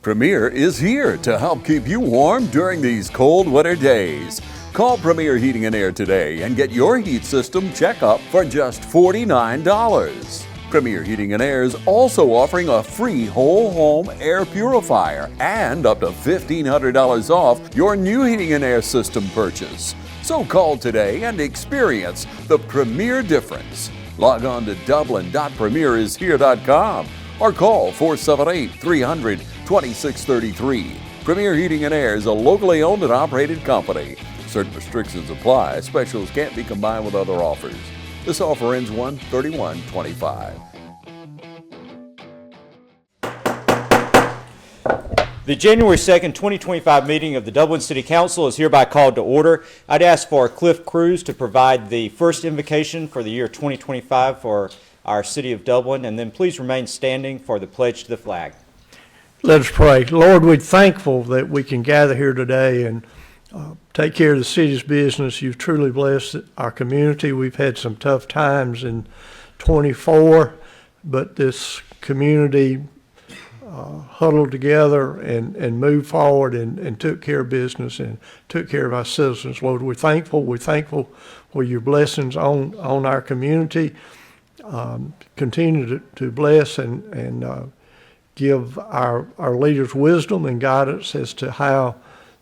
Premier is here to help keep you warm during these cold winter days. Call Premier Heating and Air today and get your heat system checkup for just $49. Premier Heating and Air is also offering a free whole home air purifier and up to $1,500 off your new heating and air system purchase. So call today and experience the Premier difference. Log on to dublin.premierishere.com or call 478-300-2633. Premier Heating and Air is a locally owned and operated company. Certain restrictions apply. Specials can't be combined with other offers. This offer ends 1/31/25. The January 2nd, 2025 meeting of the Dublin City Council is hereby called to order. I'd ask for Cliff Cruz to provide the first invocation for the year 2025 for our city of Dublin, and then please remain standing for the pledge to the flag. Let us pray. Lord, we're thankful that we can gather here today and take care of the city's business. You've truly blessed our community. We've had some tough times in 24, but this community huddled together and moved forward and took care of business and took care of our citizens. Lord, we're thankful. We're thankful for your blessings on our community. Continue to bless and give our leaders wisdom and guidance as to how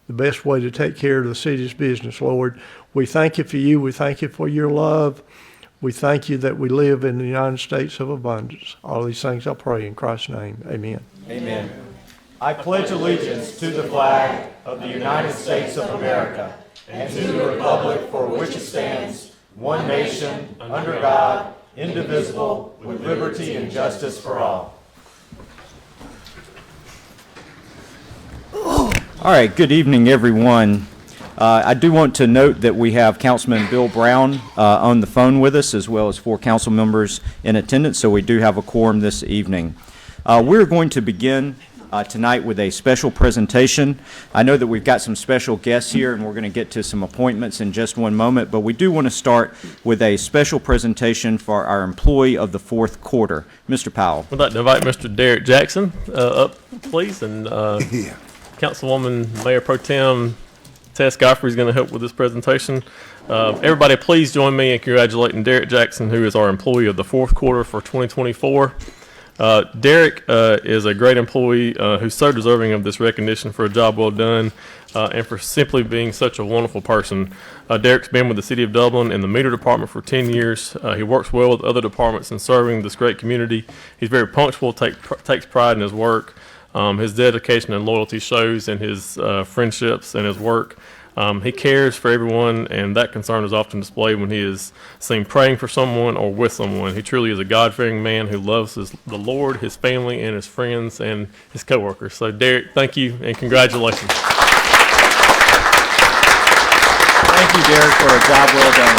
the best way to take care of the city's business. Lord, we thank you for you. We thank you for your love. We thank you that we live in the United States of abundance. All these things I pray in Christ's name. Amen. Amen. I pledge allegiance to the flag of the United States of America and to the republic for which it stands, one nation, under God, indivisible, with liberty and justice for all. All right, good evening, everyone. I do want to note that we have Councilman Bill Brown on the phone with us, as well as 4 council members in attendance, so we do have a quorum this evening. We're going to begin tonight with a special presentation. I know that we've got some special guests here, and we're going to get to some appointments in just one moment, but we do want to start with a special presentation for our employee of the fourth quarter. Mr. Powell. We'd like to invite Mr. Derek Jackson up, please, and Councilwoman Mayor Pro Tem Tess Godfrey is going to help with this presentation. Everybody, please join me in congratulating Derek Jackson, who is our employee of the fourth quarter for 2024. Derek is a great employee who's so deserving of this recognition for a job well done and for simply being such a wonderful person. Derek's been with the City of Dublin in the meter department for 10 years. He works well with other departments in serving this great community. He's very punctual, takes pride in his work. His dedication and loyalty shows in his friendships and his work. He cares for everyone, and that concern is often displayed when he is seen praying for someone or with someone. He truly is a God-fearing man who loves the Lord, his family, and his friends and his coworkers. So, Derek, thank you and congratulations. Thank you, Derek, for a job well done.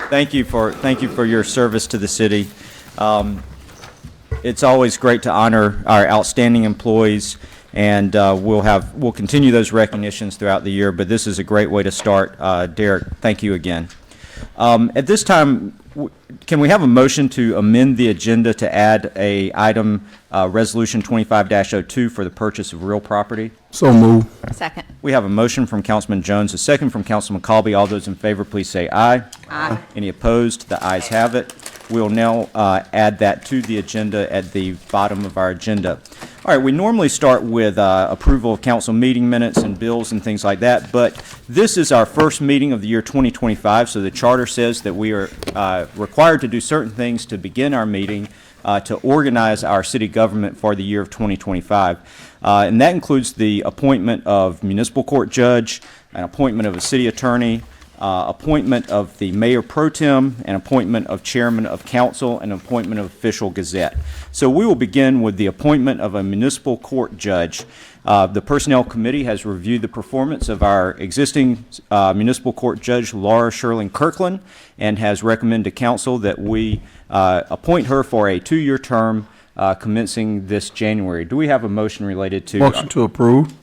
Thank you for your service to the city. It's always great to honor our outstanding employees, and we'll continue those recognitions throughout the year, but this is a great way to start. Derek, thank you again. At this time, can we have a motion to amend the agenda to add a item, Resolution 25-02 for the purchase of real property? So move. Second. We have a motion from Councilman Jones, a second from Councilman Colby. All those in favor, please say aye. Aye. Any opposed? The ayes have it. We'll now add that to the agenda at the bottom of our agenda. All right, we normally start with approval of council meeting minutes and bills and things like that, but this is our first meeting of the year 2025, so the charter says that we are required to do certain things to begin our meeting to organize our city government for the year of 2025. And that includes the appointment of municipal court judge, an appointment of a city attorney, appointment of the mayor pro tem, an appointment of chairman of council, and appointment of official gazette. So we will begin with the appointment of a municipal court judge. The Personnel Committee has reviewed the performance of our existing municipal court judge, Laura Sherling Kirkland, and has recommended to council that we appoint her for a 2-year term commencing this January. Do we have a motion related to? Motion to approve.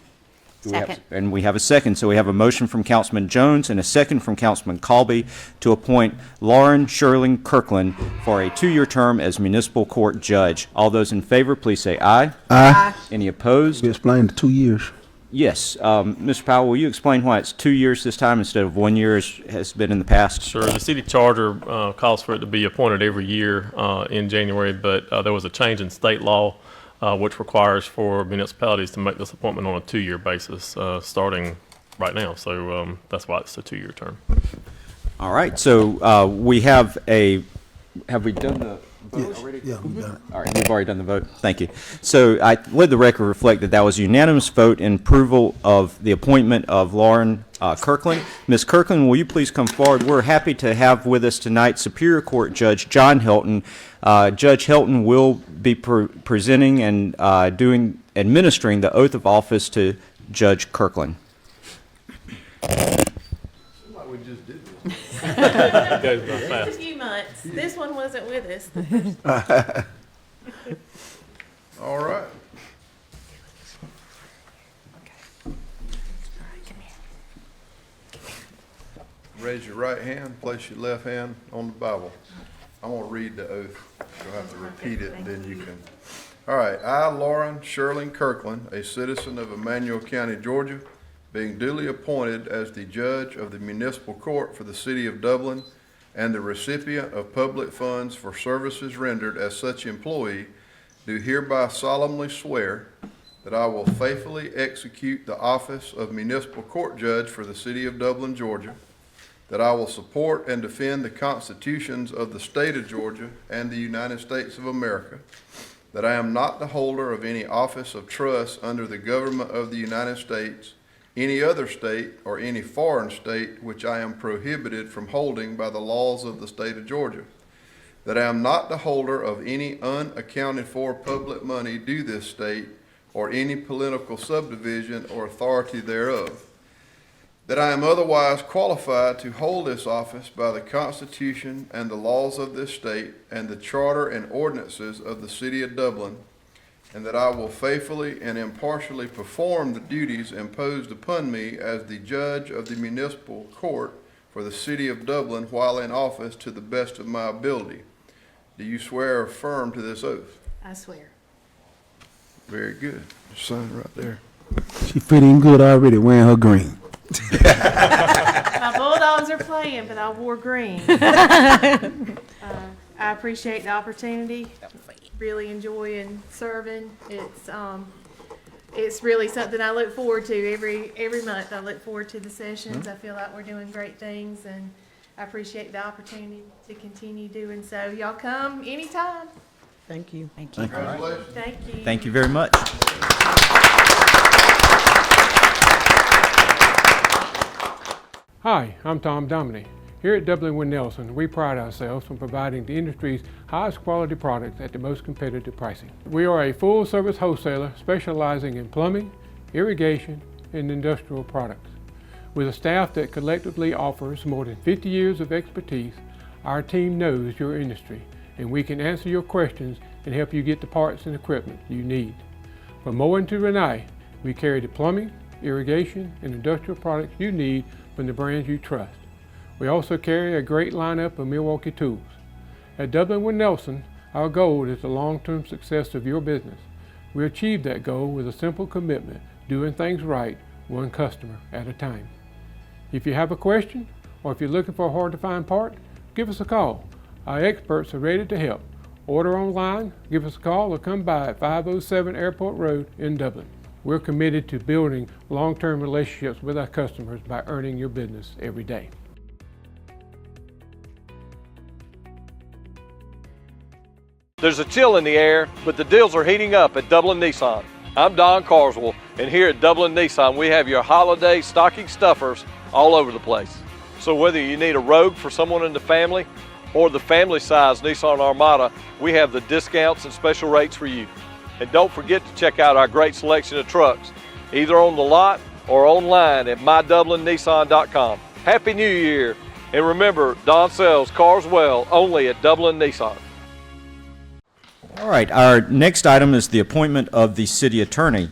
Second. And we have a second. So we have a motion from Councilman Jones and a second from Councilman Colby to appoint Lauren Sherling Kirkland for a 2-year term as municipal court judge. All those in favor, please say aye. Aye. Any opposed? You explained the 2 years. Yes. Mr. Powell, will you explain why it's 2 years this time instead of 1 year as has been in the past? Sure. The city charter calls for it to be appointed every year in January, but there was a change in state law which requires for municipalities to make this appointment on a 2-year basis starting right now. So that's why it's a 2-year term. All right. So we have a – have we done the vote already? Yeah, we done it. All right, we've already done the vote. Thank you. So I let the record reflect that that was a unanimous vote in approval of the appointment of Lauren Kirkland. Ms. Kirkland, will you please come forward? We're happy to have with us tonight Superior Court Judge John Helton. Judge Helton will be presenting and administering the oath of office to Judge Kirkland. Fast. A few months. This one wasn't with us. All right. Raise your right hand, place your left hand on the Bible. I'm going to read the oath. You'll have to repeat it, and then you can. All right. I, Lauren Sherling Kirkland, a citizen of Emmanuel County, Georgia, being duly appointed as the judge of the municipal court for the city of Dublin and the recipient of public funds for services rendered as such employee, do hereby solemnly swear that I will faithfully execute the office of municipal court judge for the city of Dublin, Georgia, that I will support and defend the constitutions of the state of Georgia and the United States of America, that I am not the holder of any office of trust under the government of the United States, any other state, or any foreign state which I am prohibited from holding by the laws of the state of Georgia, that I am not the holder of any unaccounted for public money due this state or any political subdivision or authority thereof, that I am otherwise qualified to hold this office by the Constitution and the laws of this state and the charter and ordinances of the city of Dublin, and that I will faithfully and impartially perform the duties imposed upon me as the judge of the municipal court for the city of Dublin while in office to the best of my ability. Do you swear or affirm to this oath? I swear. Very good. Sign right there. She fitting good already wearing her green. My Bulldogs are playing, but I wore green. I appreciate the opportunity. Really enjoying serving. It's really something I look forward to every month. I look forward to the sessions. I feel like we're doing great things, and I appreciate the opportunity to continue doing so. Y'all come anytime. Thank you. Thank you. Congratulations. Thank you. Thank you very much. Hi, I'm Tom Dominy. Here at Dublin Wind Nelson, we pride ourselves on providing the industry's highest quality products at the most competitive pricing. We are a full-service wholesaler specializing in plumbing, irrigation, and industrial products. With a staff that collectively offers more than 50 years of expertise, our team knows your industry, and we can answer your questions and help you get the parts and equipment you need. From Moen to Renee, we carry the plumbing, irrigation, and industrial products you need from the brands you trust. We also carry a great lineup of Milwaukee tools. At Dublin Wind Nelson, our goal is the long-term success of your business. We achieve that goal with a simple commitment, doing things right, one customer at a time. If you have a question, or if you're looking for a hard-to-find part, give us a call. Our experts are ready to help. Order online, give us a call, or come by at 507 Airport Road in Dublin. We're committed to building long-term relationships with our customers by earning your business every day. There's a chill in the air, but the deals are heating up at Dublin Nissan. I'm Don Carswell, and here at Dublin Nissan, we have your holiday stocking stuffers all over the place. So whether you need a Rogue for someone in the family or the family-size Nissan Armada, we have the discounts and special rates for you. And don't forget to check out our great selection of trucks, either on the lot or online at mydublinnissan.com. Happy New Year, and remember, Don sells cars well only at Dublin Nissan. All right, our next item is the appointment of the city attorney.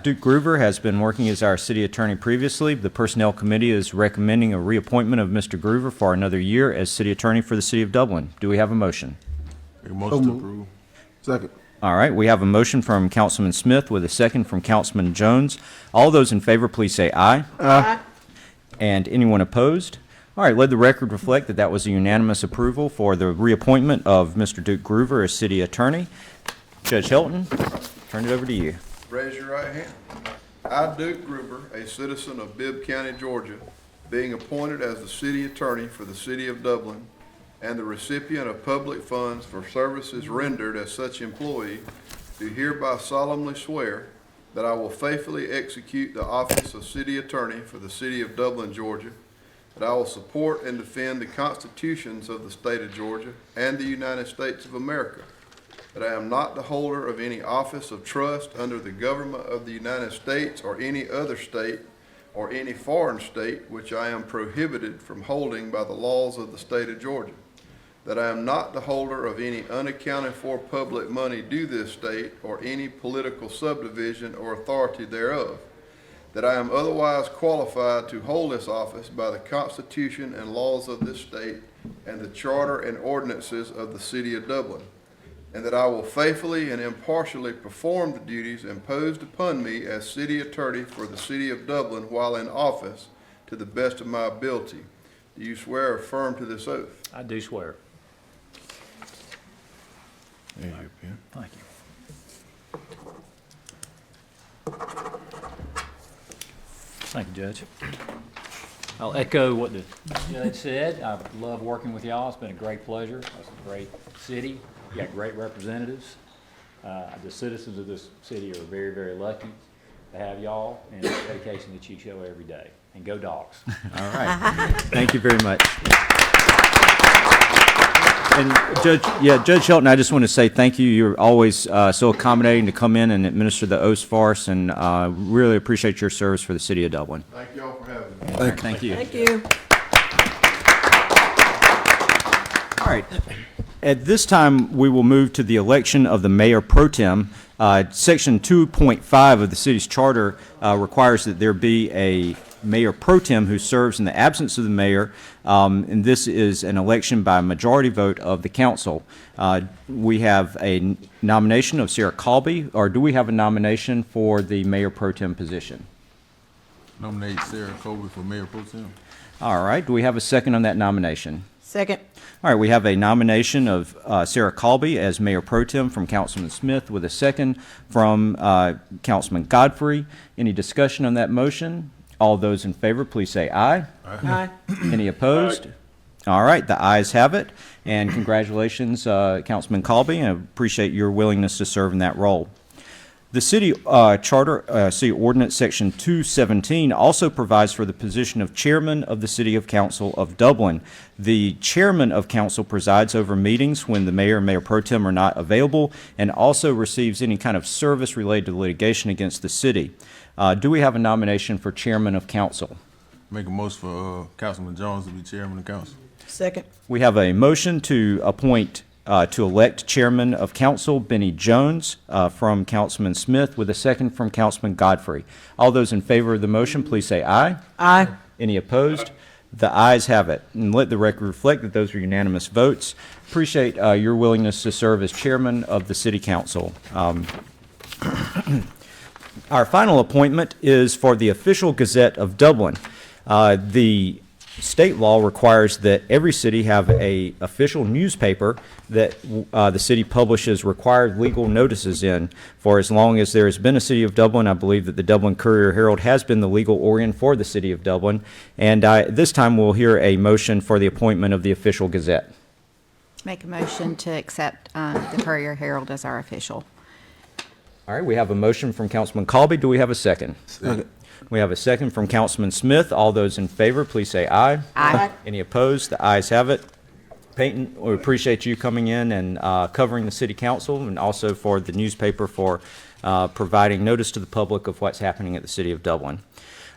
Duke Groover has been working as our city attorney previously. The Personnel Committee is recommending a reappointment of Mr. Groover for another year as city attorney for the city of Dublin. Do we have a motion? Make a motion to approve. Second. All right, we have a motion from Councilman Smith with a second from Councilman Jones. All those in favor, please say aye. Aye. And anyone opposed? All right, let the record reflect that that was a unanimous approval for the reappointment of Mr. Duke Groover as city attorney. Judge Hilton, turn it over to you. Raise your right hand. I, Duke Groover, a citizen of Bibb County, Georgia, being appointed as the city attorney for the city of Dublin and the recipient of public funds for services rendered as such employee, do hereby solemnly swear that I will faithfully execute the office of city attorney for the city of Dublin, Georgia, that I will support and defend the constitutions of the state of Georgia and the United States of America, that I am not the holder of any office of trust under the government of the United States or any other state or any foreign state which I am prohibited from holding by the laws of the state of Georgia, that I am not the holder of any unaccounted for public money due this state or any political subdivision or authority thereof, that I am otherwise qualified to hold this office by the Constitution and laws of this state and the charter and ordinances of the city of Dublin, and that I will faithfully and impartially perform the duties imposed upon me as city attorney for the city of Dublin while in office to the best of my ability. Do you swear or affirm to this oath? I do swear. There you go, Pen. Thank you. Thank you, Judge. I'll echo what the judge said. I love working with y'all. It's been a great pleasure. It's a great city. You got great representatives. The citizens of this city are very, very lucky to have y'all and the dedication that you show every day. And go Dogs. All right. Thank you very much. And Judge Hilton, I just want to say thank you. You're always so accommodating to come in and administer the oaths for us, and really appreciate your service for the city of Dublin. Thank you all for having me. Thank you. Thank you. All right. At this time, we will move to the election of the mayor pro tem. Section 2.5 of the city's charter requires that there be a mayor pro tem who serves in the absence of the mayor, and this is an election by a majority vote of the council. We have a nomination of Sarah Colby, or do we have a nomination for the mayor pro tem position? Nominate Sarah Colby for mayor pro tem. All right. Do we have a second on that nomination? Second. All right, we have a nomination of Sarah Colby as Mayor Pro Tem from Councilman Smith with a second from Councilman Godfrey. Any discussion on that motion? All those in favor, please say aye. Aye. Any opposed? All right, the ayes have it. And congratulations, Councilman Colby, and I appreciate your willingness to serve in that role. The city charter, city ordinance section 217 also provides for the position of chairman of the city of council of Dublin. The chairman of council presides over meetings when the mayor and mayor pro tem are not available, and also receives any kind of service related to litigation against the city. Do we have a nomination for chairman of council? Make a motion for Councilman Jones to be chairman of council. Second. We have a motion to appoint to elect chairman of council Benny Jones from Councilman Smith with a second from Councilman Godfrey. All those in favor of the motion, please say aye. Aye. Any opposed? The ayes have it. And let the record reflect that those are unanimous votes. Appreciate your willingness to serve as chairman of the city council. Our final appointment is for the official Gazette of Dublin. The state law requires that every city have a official newspaper that the city publishes required legal notices in for as long as there has been a city of Dublin. I believe that the Dublin Courier-Herald has been the legal organ for the city of Dublin. And this time we'll hear a motion for the appointment of the official Gazette. Make a motion to accept the Courier-Herald as our official. All right, we have a motion from Councilman Colby. Do we have a second? Second. We have a second from Councilman Smith. All those in favor, please say aye. Aye. Any opposed? The ayes have it. Peyton, we appreciate you coming in and covering the city council, and also for the newspaper for providing notice to the public of what's happening at the city of Dublin.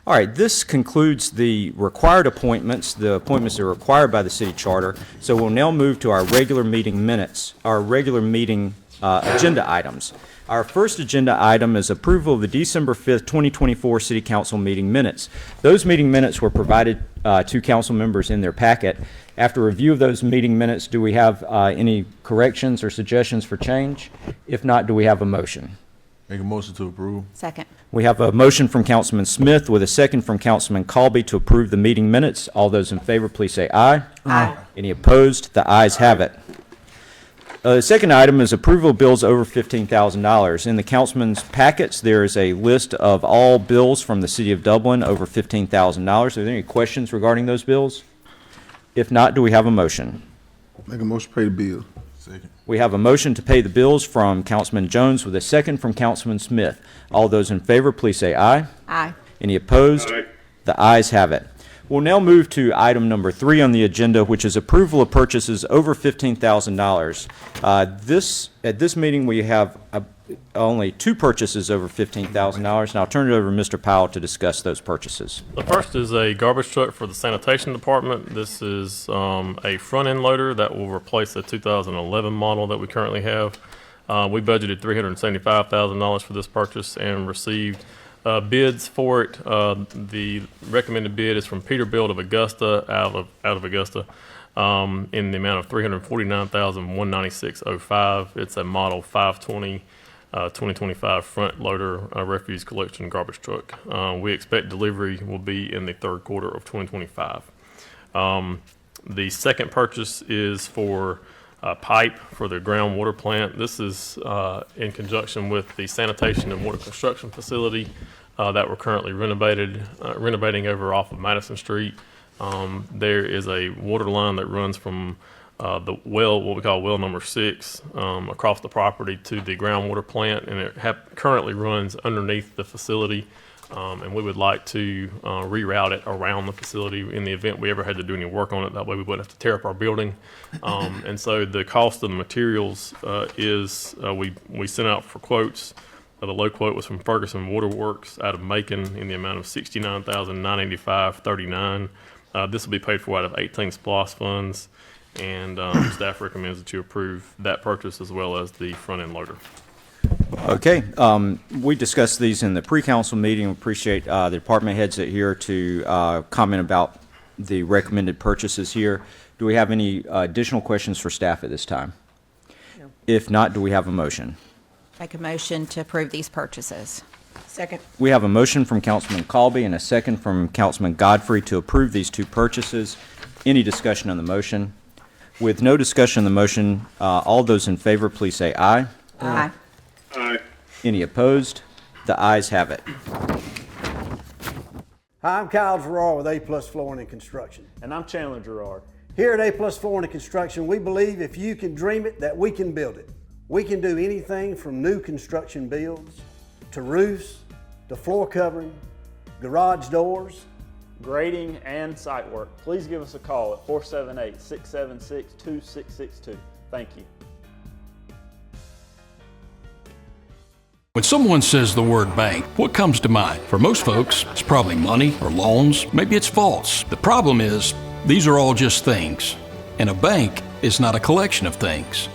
All right, this concludes the required appointments, the appointments that are required by the city charter. So we'll now move to our regular meeting minutes, our regular meeting agenda items. Our first agenda item is approval of the December 5th, 2024 City Council meeting minutes. Those meeting minutes were provided to council members in their packet. After review of those meeting minutes, do we have any corrections or suggestions for change? If not, do we have a motion? Make a motion to approve. Second. We have a motion from Councilman Smith with a second from Councilman Colby to approve the meeting minutes. All those in favor, please say aye. Aye. Any opposed? The ayes have it. The second item is approval of bills over $15,000. In the councilman's packets, there is a list of all bills from the city of Dublin over $15,000. Are there any questions regarding those bills? If not, do we have a motion? Make a motion to pay the bill. Second. We have a motion to pay the bills from Councilman Jones with a second from Councilman Smith. All those in favor, please say aye. Aye. Any opposed? Aye. The ayes have it. We'll now move to item number 3 on the agenda, which is approval of purchases over $15,000. At this meeting, we have only 2 purchases over $15,000, and I'll turn it over to Mr. Powell to discuss those purchases. The first is a garbage truck for the sanitation department. This is a front-end loader that will replace the 2011 model that we currently have. We budgeted $375,000 for this purchase and received bids for it. The recommended bid is from Peterbilt of Augusta, out of Augusta, in the amount of $349,196.05. It's a model 520 2025 front loader refuse collection garbage truck. We expect delivery will be in the third quarter of 2025. The second purchase is for pipe for the groundwater plant. This is in conjunction with the sanitation and water construction facility that we're currently renovating over off of Madison Street. There is a water line that runs from the well, what we call well number 6, across the property to the groundwater plant, and it currently runs underneath the facility. And we would like to reroute it around the facility in the event we ever had to do any work on it. That way we wouldn't have to tear up our building. And so the cost of the materials is we sent out for quotes. The low quote was from Ferguson Waterworks out of Macon in the amount of $69,985.39. This will be paid for out of 18 SPLOST funds, and staff recommends that you approve that purchase as well as the front-end loader. Okay, we discussed these in the pre-council meeting. We appreciate the department heads that are here to comment about the recommended purchases here. Do we have any additional questions for staff at this time? No. If not, do we have a motion? Make a motion to approve these purchases. Second. We have a motion from Councilman Colby and a second from Councilman Godfrey to approve these 2 purchases. Any discussion on the motion? With no discussion on the motion, all those in favor, please say aye. Aye. Aye. Any opposed? The ayes have it. Hi, I'm Kyle Gerard with A+ Flooring and Construction. And I'm Chandler Gerard. Here at A+ Flooring and Construction, we believe if you can dream it, that we can build it. We can do anything from new construction builds to roofs, to floor covering, garage doors, Grading and site work. Please give us a call at 478-676-2662. Thank you. When someone says the word bank, what comes to mind? For most folks, it's probably money or loans. Maybe it's vaults. The problem is, these are all just things. And a bank is not a collection of things.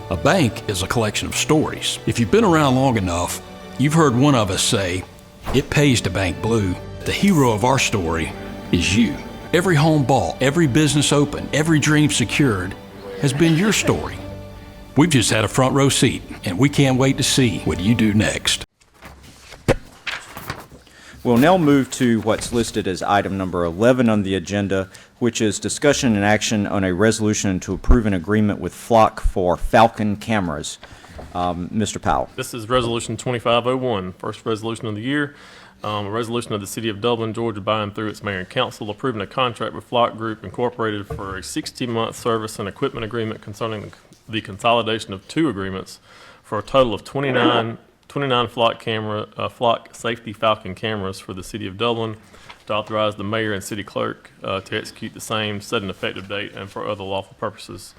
A bank is a collection of stories. If you've been around long enough, you've heard one of us say, "It pays to bank blue." The hero of our story is you. Every home bought, every business opened, every dream secured has been your story. We've just had a front row seat, and we can't wait to see what you do next. We'll now move to what's listed as item number 11 on the agenda, which is discussion and action on a resolution to approve an agreement with Flock for Falcon cameras. Mr. Powell. This is Resolution 2501, first resolution of the year. A resolution of the City of Dublin, Georgia, by and through its mayor and council, approving a contract with Flock Group Incorporated for a 60-month service and equipment agreement concerning the consolidation of 2 agreements for a total of 29 Flock Safety Falcon cameras for the City of Dublin, to authorize the mayor and city clerk to execute the same, set an effective date, and for other lawful purposes.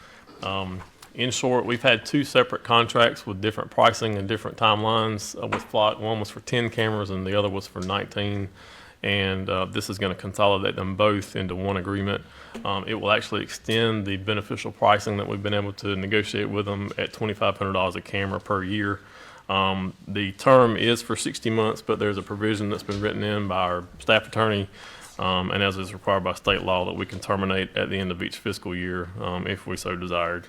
In short, we've had 2 separate contracts with different pricing and different timelines with Flock. One was for 10 cameras and the other was for 19. and this is going to consolidate them both into one agreement. It will actually extend the beneficial pricing that we've been able to negotiate with them at $2,500 a camera per year. The term is for 60 months, but there's a provision that's been written in by our staff attorney, and as is required by state law, that we can terminate at the end of each fiscal year if we so desired.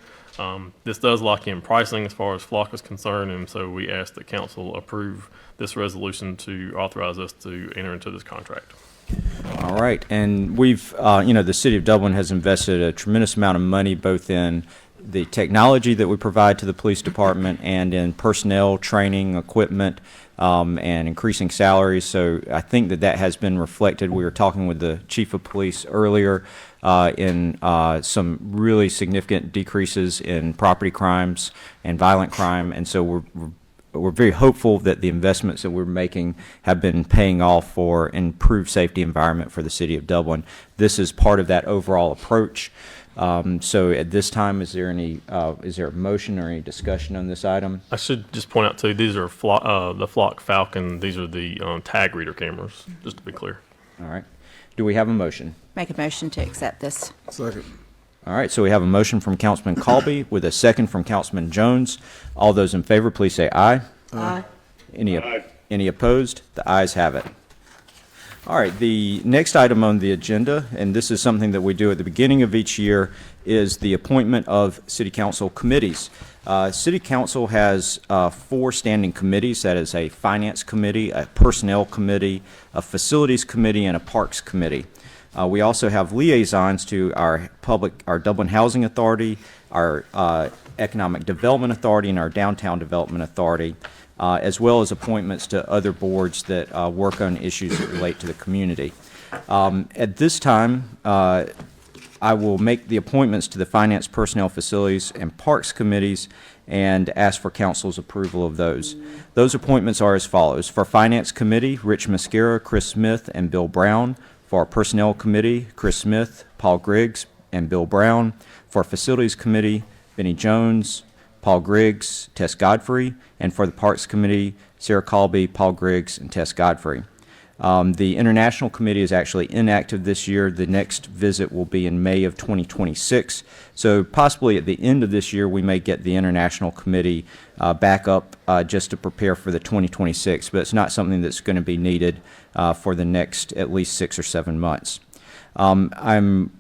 This does lock in pricing as far as Flock is concerned, and so we ask that council approve this resolution to authorize us to enter into this contract. All right, and we've, the city of Dublin has invested a tremendous amount of money both in the technology that we provide to the police department and in personnel, training, equipment, and increasing salaries. So I think that has been reflected. We were talking with the chief of police earlier in some really significant decreases in property crimes and violent crime, and so we're very hopeful that the investments that we're making have been paying off for improved safety environment for the city of Dublin. This is part of that overall approach. So at this time, is there a motion or any discussion on this item? I should just point out too, these are the Flock Falcon. These are the tag reader cameras, just to be clear. All right. Do we have a motion? Make a motion to accept this. Second. All right, so we have a motion from Councilman Colby with a second from Councilman Jones. All those in favor, please say aye. Aye. Any opposed? The ayes have it. All right, the next item on the agenda, and this is something that we do at the beginning of each year, is the appointment of city council committees. City council has 4 standing committees. That is a finance committee, a personnel committee, a facilities committee, and a parks committee. We also have liaisons to our Dublin Housing Authority, our Economic Development Authority, and our Downtown Development Authority, as well as appointments to other boards that work on issues that relate to the community. At this time, I will make the appointments to the Finance, Personnel, Facilities, and Parks Committees and ask for council's approval of those. Those appointments are as follows. For Finance Committee, Rich Mascara, Chris Smith, and Bill Brown. For our Personnel Committee, Chris Smith, Paul Griggs, and Bill Brown. For Facilities Committee, Benny Jones, Paul Griggs, Tess Godfrey. And for the Parks Committee, Sarah Colby, Paul Griggs, and Tess Godfrey. The International Committee is actually inactive this year. The next visit will be in May of 2026. So possibly at the end of this year, we may get the International Committee back up just to prepare for the 2026, but it's not something that's going to be needed for the next at least 6 or 7 months. I'm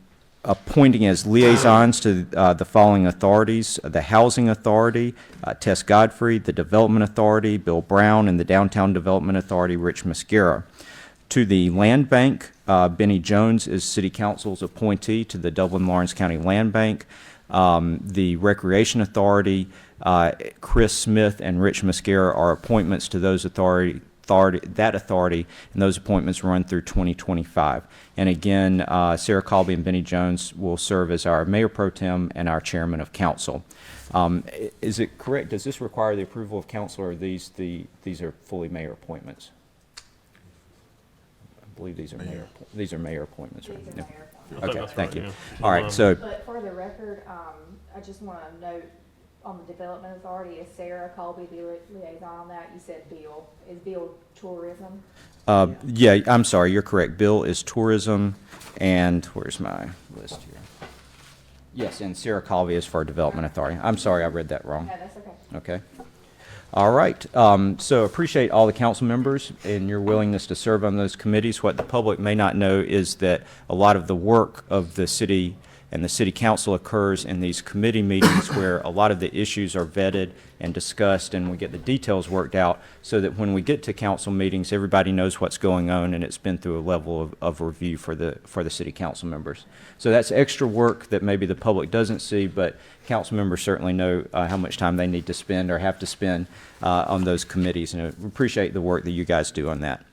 appointing as liaisons to the following authorities: the Housing Authority, Tess Godfrey; the Development Authority, Bill Brown; and the Downtown Development Authority, Rich Mascara. To the Land Bank, Benny Jones is City Council's appointee to the Dublin-Lawrence County Land Bank. The Recreation Authority, Chris Smith and Rich Mascara are appointments to those authority, and those appointments run through 2025. And again, Sarah Colby and Benny Jones will serve as our Mayor Pro Tem and our Chairman of Council. Is it correct? Does this require the approval of council, or these are fully mayor appointments? I believe these are mayor appointments, right? These are mayor appointments. Okay, That's thank right, you. yeah. All right, so But for the record, I just want to note on the Development Authority, is Sarah Colby the liaison on that? You said Bill. Is Bill tourism? yeah, I'm sorry, you're correct. Bill is tourism, and where's my list here? Yes, and Sarah Colby is for Development Authority. I'm sorry, I read that wrong. No, that's okay. Okay. All right. So appreciate all the council members and your willingness to serve on those committees. What the public may not know is that a lot of the work of the city and the city council occurs in these committee meetings where a lot of the issues are vetted and discussed, and we get the details worked out so that when we get to council meetings, everybody knows what's going on, and it's been through a level of review for the city council members. So that's extra work that maybe the public doesn't see, but council members certainly know how much time they need to spend or have to spend on those committees, and I appreciate the work that you guys do on that.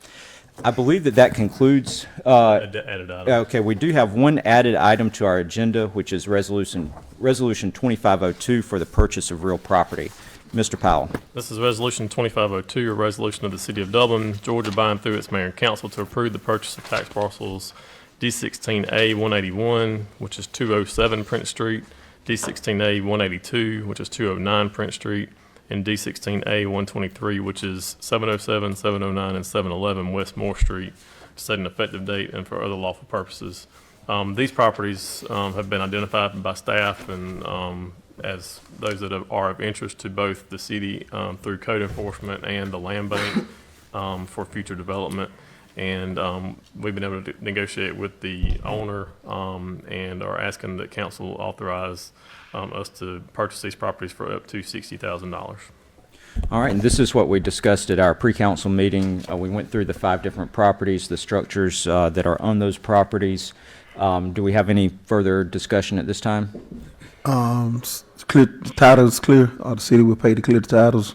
I believe that concludes. Added item. Okay, we do have one added item to our agenda, which is Resolution 2502 for the purchase of real property. Mr. Powell. This is Resolution 2502, a resolution of the City of Dublin, Georgia, buying through its mayor and council to approve the purchase of tax parcels D16A 181, which is 207 Prince Street, D16A 182, which is 209 Prince Street, and D16A 123, which is 707, 709, and 711 West Moore Street, set an effective date and for other lawful purposes. These properties have been identified by staff and as those that are of interest to both the city through code enforcement and the land bank for future development. And we've been able to negotiate with the owner and are asking that council authorize us to purchase these properties for up to $60,000. All right, and this is what we discussed at our pre-council meeting. We went through the 5 different properties, the structures that are on those properties. Do we have any further discussion at this time? It's clear, the title's clear. The city will pay to clear the titles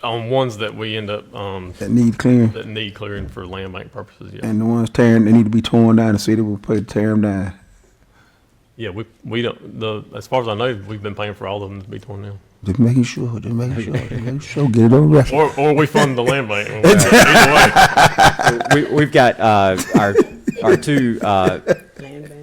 On ones that we end up that need clearing. that need clearing for land bank purposes, yeah. And the ones tearing, they need to be torn down. The city will pay to tear them down. Yeah, we don't, as far as I know, we've been paying for all of them to be torn down. Just making sure. Just making sure. Get it on record. Or we fund the land bank. Either way. We've got our 2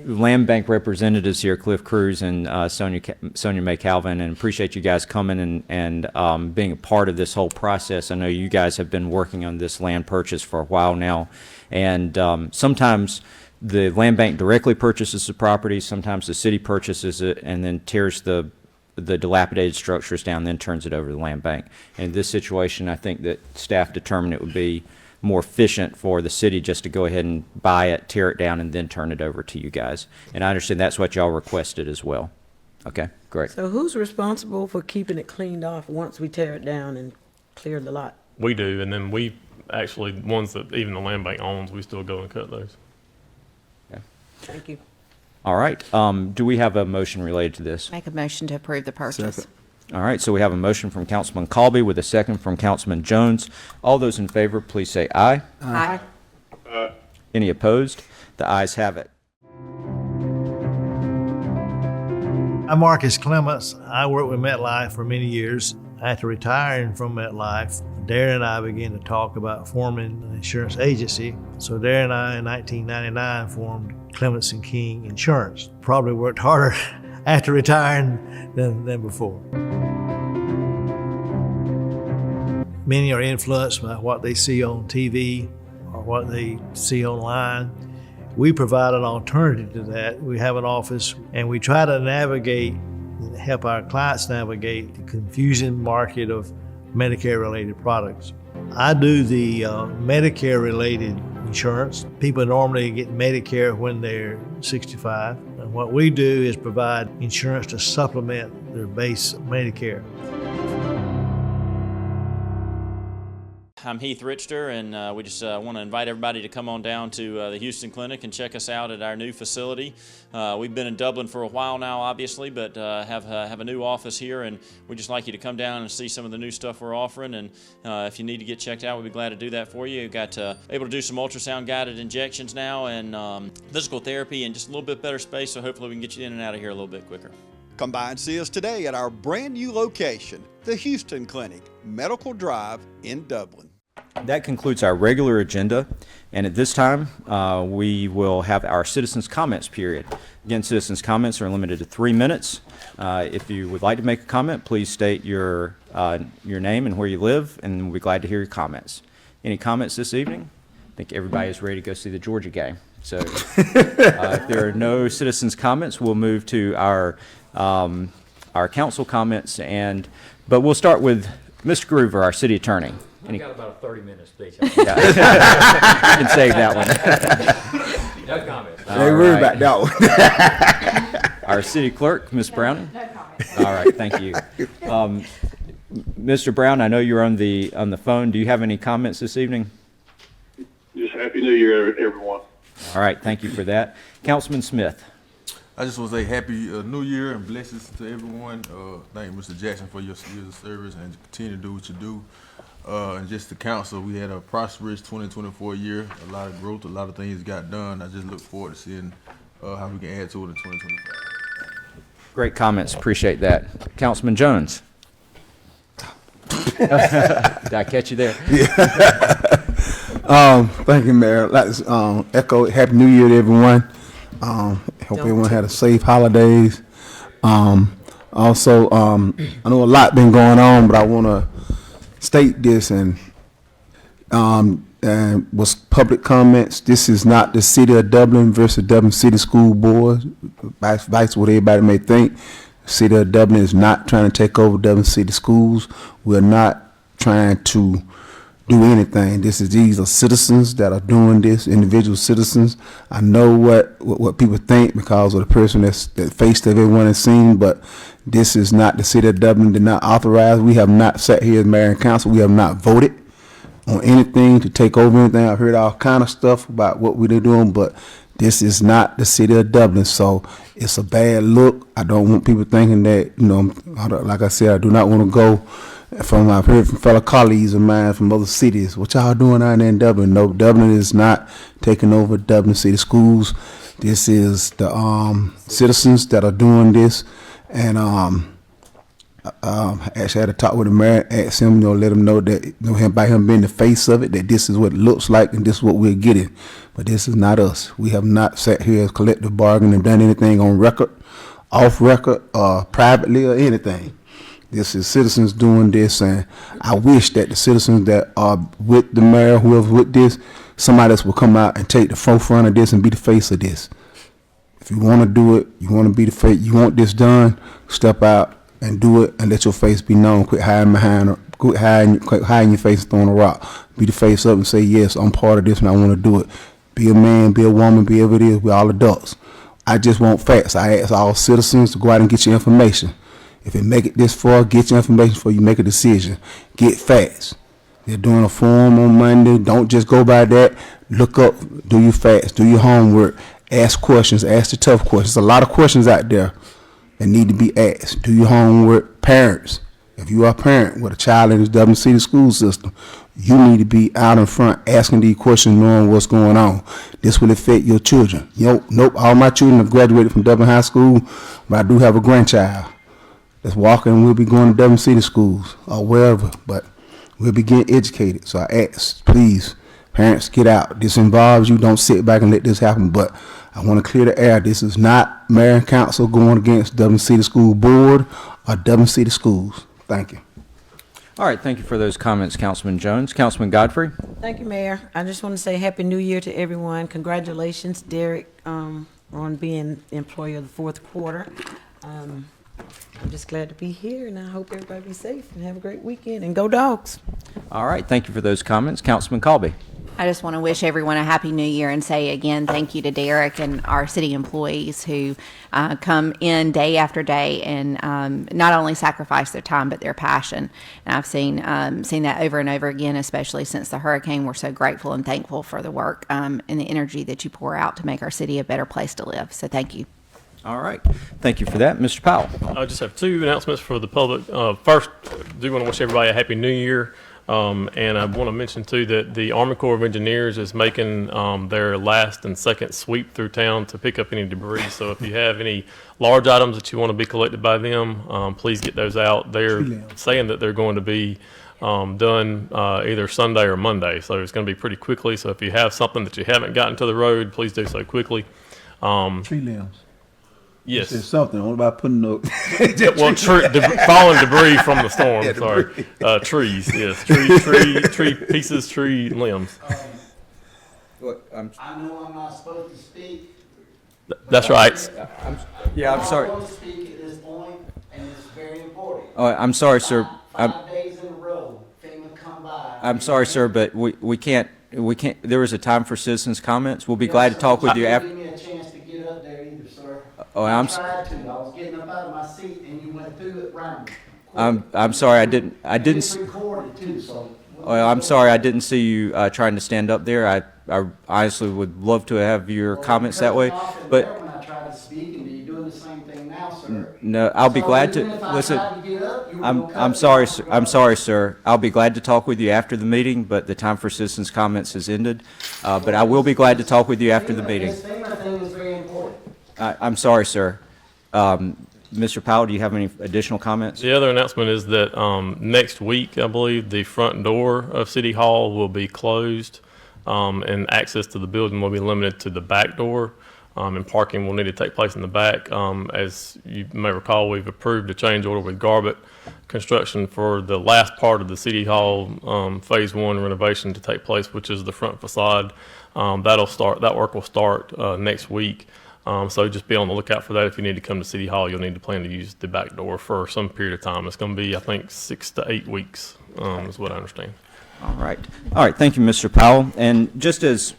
land bank representatives here, Cliff Cruz and Sonia Mae Calvin, and appreciate you guys coming and being a part of this whole process. I know you guys have been working on this land purchase for a while now, and sometimes the land bank directly purchases the property, sometimes the city purchases it and then tears the dilapidated structures down, then turns it over to the land bank. In this situation, I think that staff determined it would be more efficient for the city just to go ahead and buy it, tear it down, and then turn it over to you guys. And I understand that's what y'all requested as well. Okay, great. So who's responsible for keeping it cleaned off once we tear it down and clear the lot? We do, and then we actually, ones that even the land bank owns, we still go and cut those. Okay. Thank you. All right. Do we have a motion related to this? Make a motion to approve the purchase. Second. All right, so we have a motion from Councilman Colby with a second from Councilman Jones. All those in favor, please say aye. Aye. Any opposed? The ayes have it. I'm Marcus Clements. I worked with MetLife for many years. After retiring from MetLife, Darren and I began to talk about forming an insurance agency. So Darren and I in 1999 formed Clements & King Insurance. Probably worked harder after retiring than before. Many are influenced by what they see on TV or what they see online. We provide an alternative to that. We have an office and we try to navigate, help our clients navigate the confusing market of Medicare-related products. I do the Medicare-related insurance. People normally get Medicare when they're 65. And what we do is provide insurance to supplement their base Medicare. I'm Heath Richter, and we just want to invite everybody to come on down to the Houston Clinic and check us out at our new facility. We've been in Dublin for a while now, obviously, but have a new office here, and we'd just like you to come down and see some of the new stuff we're offering. And if you need to get checked out, we'd be glad to do that for you. We've got able to do some ultrasound-guided injections now and physical therapy and just a little bit better space, so hopefully we can get you in and out of here a little bit quicker. Come by and see us today at our brand new location, the Houston Clinic, Medical Drive in Dublin. That concludes our regular agenda, and at this time, we will have our citizens' comments period. Again, citizens' comments are limited to 3 minutes. If you would like to make a comment, please state your name and where you live, and we'll be glad to hear your comments. Any comments this evening? I think everybody is ready to go see the Georgia game. So if there are no citizens' comments, we'll move to our council comments, but we'll start with Mr. Groover, our city attorney. I've got about a 30-minute speech. Yeah. You can save that one. No comments. Ain't worried about that one. Our city clerk, Ms. Browning. No comments. All right, thank you. Mr. Brown, I know you're on the phone. Do you have any comments this evening? Just Happy New Year, everyone. All right, thank you for that. Councilman Smith. I just want to say Happy New Year and blessings to everyone. Thank you, Mr. Jackson, for your years of service and continue to do what you do. And just the council, we had a prosperous 2024 year, a lot of growth, a lot of things got done. I just look forward to seeing how we can add to it in 2025. Great comments, appreciate that. Councilman Jones. Did I catch you there? Yeah. Thank you, Mayor. I'd like to echo Happy New Year to everyone. Hope everyone had a safe holidays. Also, I know a lot been going on, but I want to state this, and was public comments. This is not the city of Dublin versus Dublin City School Board. Vice what everybody may think. The city of Dublin is not trying to take over Dublin City Schools. We're not trying to do anything. These are citizens that are doing this, individual citizens. I know what people think because of the person that face that everyone has seen, but this is not the city of Dublin. Did not authorize. We have not sat here as mayor and council. We have not voted on anything to take over anything. I've heard all kind of stuff about what we're doing, but this is not the city of Dublin. So it's a bad look. I don't want people thinking that, like I said, I do not want to go I've heard from fellow colleagues of mine from other cities, what y'all doing out there in Dublin? No, Dublin is not taking over Dublin City Schools. This is the citizens that are doing this. And actually had a talk with the mayor, asked him, let him know that, by him being the face of it, that this is what it looks like and this is what we're getting. But this is not us. We have not sat here as collective bargaining and done anything on record, off record, privately or anything. This is citizens doing this, and I wish that the citizens that are with the mayor, whoever's with this, somebody else will come out and take the forefront of this and be the face of this. If you want to do it, you want to be the face, you want this done, step out and do it and let your face be known. Quit hiding behind, quit hiding your face and throwing a rock. Be the face up and say, yes, I'm part of this and I want to do it. Be a man, be a woman, be whatever it is. We're all adults. I just want facts. I ask all citizens to go out and get your information. If it make it this far, get your information before you make a decision. Get facts. They're doing a forum on Monday. Don't just go by that. Look up, do your facts, do your homework, ask questions, ask the tough questions. There's a lot of questions out there that need to be asked. Do your homework. Parents, if you are a parent with a child in the Dublin City school system, you need to be out in front asking these questions, knowing what's going on. This will affect your children. Nope, all my children have graduated from Dublin High School, but I do have a grandchild that's walking, and we'll be going to Dublin City schools or wherever, but we'll be getting educated. So I ask, please, parents, get out. This involves you. Don't sit back and let this happen. But I want to clear the air. This is not mayor and council going against Dublin City School Board or Dublin City Schools. Thank you. All right, thank you for those comments, Councilman Jones. Councilman Godfrey? Thank you, Mayor. I just want to say Happy New Year to everyone. Congratulations, Derek, on being the employee of the fourth quarter. I'm just glad to be here, and I hope everybody be safe and have a great weekend, and go Dogs. All right, thank you for those comments. Councilman Colby? I just want to wish everyone a Happy New Year and say again thank you to Derek and our city employees who come in day after day and not only sacrifice their time but their passion. And I've seen that over and over again, especially since the hurricane. We're so grateful and thankful for the work and the energy that you pour out to make our city a better place to live. So thank you. All right. Thank you for that. Mr. Powell? I just have two announcements for the public. First, I do want to wish everybody a Happy New Year. And I want to mention, too, that the Army Corps of Engineers is making their last and second sweep through town to pick up any debris. So if you have any large items that you want to be collected by them, please get those out. They're saying that they're going to be done either Sunday or Monday. So it's going to be pretty quickly. So if you have something that you haven't gotten to the road, please do so quickly. Tree limbs. Yes. There's something. What about putting no? Well, fallen debris from the storm. Yeah, sorry, trees. Yes, tree pieces, tree limbs. I know I'm not supposed to speak. That's right. I'm sorry. I'm supposed to speak at this point, and it's very important. Oh, I'm sorry, sir. 5 days in a row, FEMA come by. I'm sorry, sir, but we can't. There is a time for citizens' comments. We'll be glad to talk with you after. Give me a chance to get up there either, sir. Oh, I tried to. I was getting up out of my seat, and you went through it round. I'm sorry. I didn't. It's recorded too, so. Oh, I'm sorry. I didn't see you trying to stand up there. I honestly would love to have your comments that way, but. When I tried to speak, and you're doing the same thing now, sir. No, I'll be glad to listen. I'm sorry, sir. I'm sorry, sir. I'll be glad to talk with you after the meeting, but the time for citizens' comments has ended. But I will be glad to talk with you after the meeting. This FEMA thing is very important. I'm sorry, sir. Mr. Powell, do you have any additional comments? The other announcement is that next week, I believe, the front door of City Hall will be closed, and access to the building will be limited to the back door. and parking will need to take place in the back. As you may recall, we've approved a change order with Garbett Construction for the last part of the City Hall Phase 1 renovation to take place, which is the front facade. That work will start next week. So just be on the lookout for that. If you need to come to City Hall, you'll need to plan to use the back door for some period of time. It's going to be, I think, 6 to 8 weeks is what I understand. All right. Thank you, Mr. Powell. And just as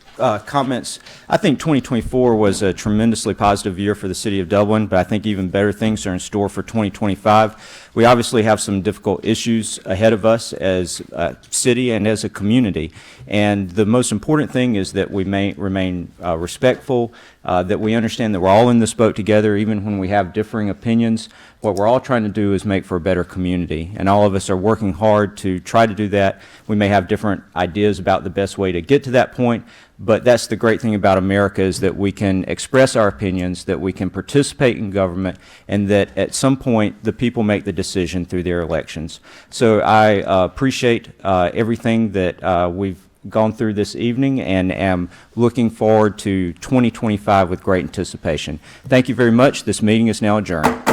comments, I think 2024 was a tremendously positive year for the City of Dublin, but I think even better things are in store for 2025. We obviously have some difficult issues ahead of us as a city and as a community. And the most important thing is that we may remain respectful, that we understand that we're all in this boat together, even when we have differing opinions. What we're all trying to do is make for a better community, and all of us are working hard to try to do that. We may have different ideas about the best way to get to that point, but that's the great thing about America, is that we can express our opinions, that we can participate in government, and that at some point the people make the decision through their elections. So I appreciate everything that we've gone through this evening, and am looking forward to 2025 with great anticipation. Thank you very much. This meeting is now adjourned.